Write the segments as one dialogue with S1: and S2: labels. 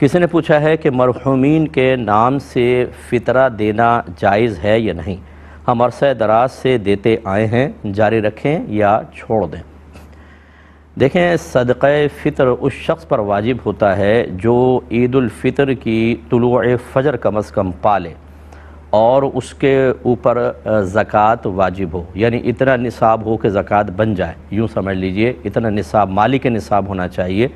S1: کسی نے پوچھا ہے کہ مرحومین کے نام سے فطرہ دینا جائز ہے یا نہیں؟ ہم عرصہ دراز سے دیتے آئے ہیں، جاری رکھیں یا چھوڑ دیں؟ دیکھیں، صدقہ فطر اس شخص پر واجب ہوتا ہے جو عید الفطر کی طلوع فجر کم از کم پالے اور اس کے اوپر زکوٰۃ واجب ہو، یعنی اتنا نصاب ہو کہ زکوٰۃ بن جائے۔ یوں سمجھ لیجئے، اتنا نصاب مالک نصاب ہونا چاہیے،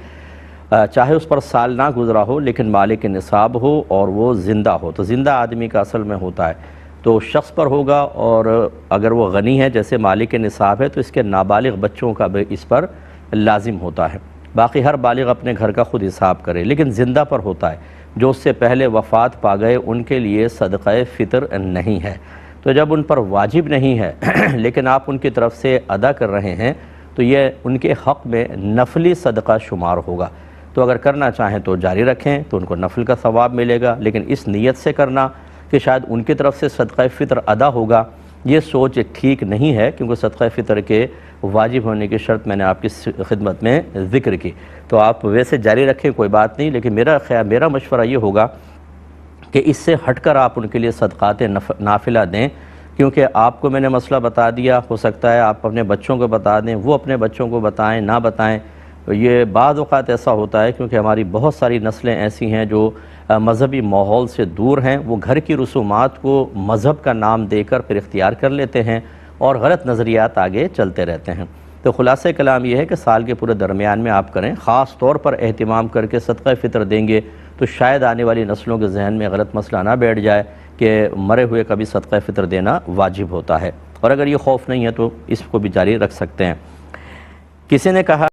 S1: چاہے اس پر سال نہ گزرا ہو لیکن مالک نصاب ہو اور وہ زندہ ہو۔ تو زندہ آدمی کا اصل میں ہوتا ہے تو شخص پر ہوگا، اور اگر وہ غنی ہے جیسے مالک نصاب ہے تو اس کے نابالغ بچوں کا بھی اس پر لازم ہوتا ہے۔ باقی ہر بالغ اپنے گھر کا خود حساب کرے، لیکن زندہ پر ہوتا ہے۔ جو اس سے پہلے وفات پا گئے ان کے لیے صدقہ فطر نہیں ہے۔ تو جب ان پر واجب نہیں ہے لیکن آپ ان کی طرف سے ادا کر رہے ہیں تو یہ ان کے حق میں نفلی صدقہ شمار ہوگا۔ تو اگر کرنا چاہیں تو جاری رکھیں تو ان کو نفل کا ثواب ملے گا، لیکن اس نیت سے کرنا کہ شاید ان کی طرف سے صدقہ فطر ادا ہوگا، یہ سوچ ٹھیک نہیں ہے، کیونکہ صدقہ فطر کے واجب ہونے کی شرط میں نے آپ کی خدمت میں ذکر کی۔ تو آپ ویسے جاری رکھیں، کوئی بات نہیں، لیکن میرا مشورہ یہ ہوگا کہ اس سے ہٹ کر آپ ان کے لیے صدقات نافلہ دیں، کیونکہ آپ کو میں نے مسئلہ بتا دیا، ہو سکتا ہے آپ اپنے بچوں کو بتا دیں، وہ اپنے بچوں کو بتائیں نہ بتائیں۔ یہ بعض اوقات ایسا ہوتا ہے کیونکہ ہماری بہت ساری نسلیں ایسی ہیں جو مذہبی ماحول سے دور ہیں، وہ گھر کی رسومات کو مذہب کا نام دے کر پھر اختیار کر لیتے ہیں اور غلط نظریات آگے چلتے رہتے ہیں۔ تو خلاصہ کلام یہ ہے کہ سال کے پورے درمیان میں آپ کریں، خاص طور پر اہتمام کر کے صدقہ فطر دیں گے تو شاید آنے والی نسلوں کے ذہن میں غلط مسئلہ نہ بیٹھ جائے کہ مرے ہوئے کا بھی صدقہ فطر دینا واجب ہوتا ہے، اور اگر یہ خوف نہیں ہے تو اس کو بھی جاری رکھ سکتے ہیں۔ کسی نے کہا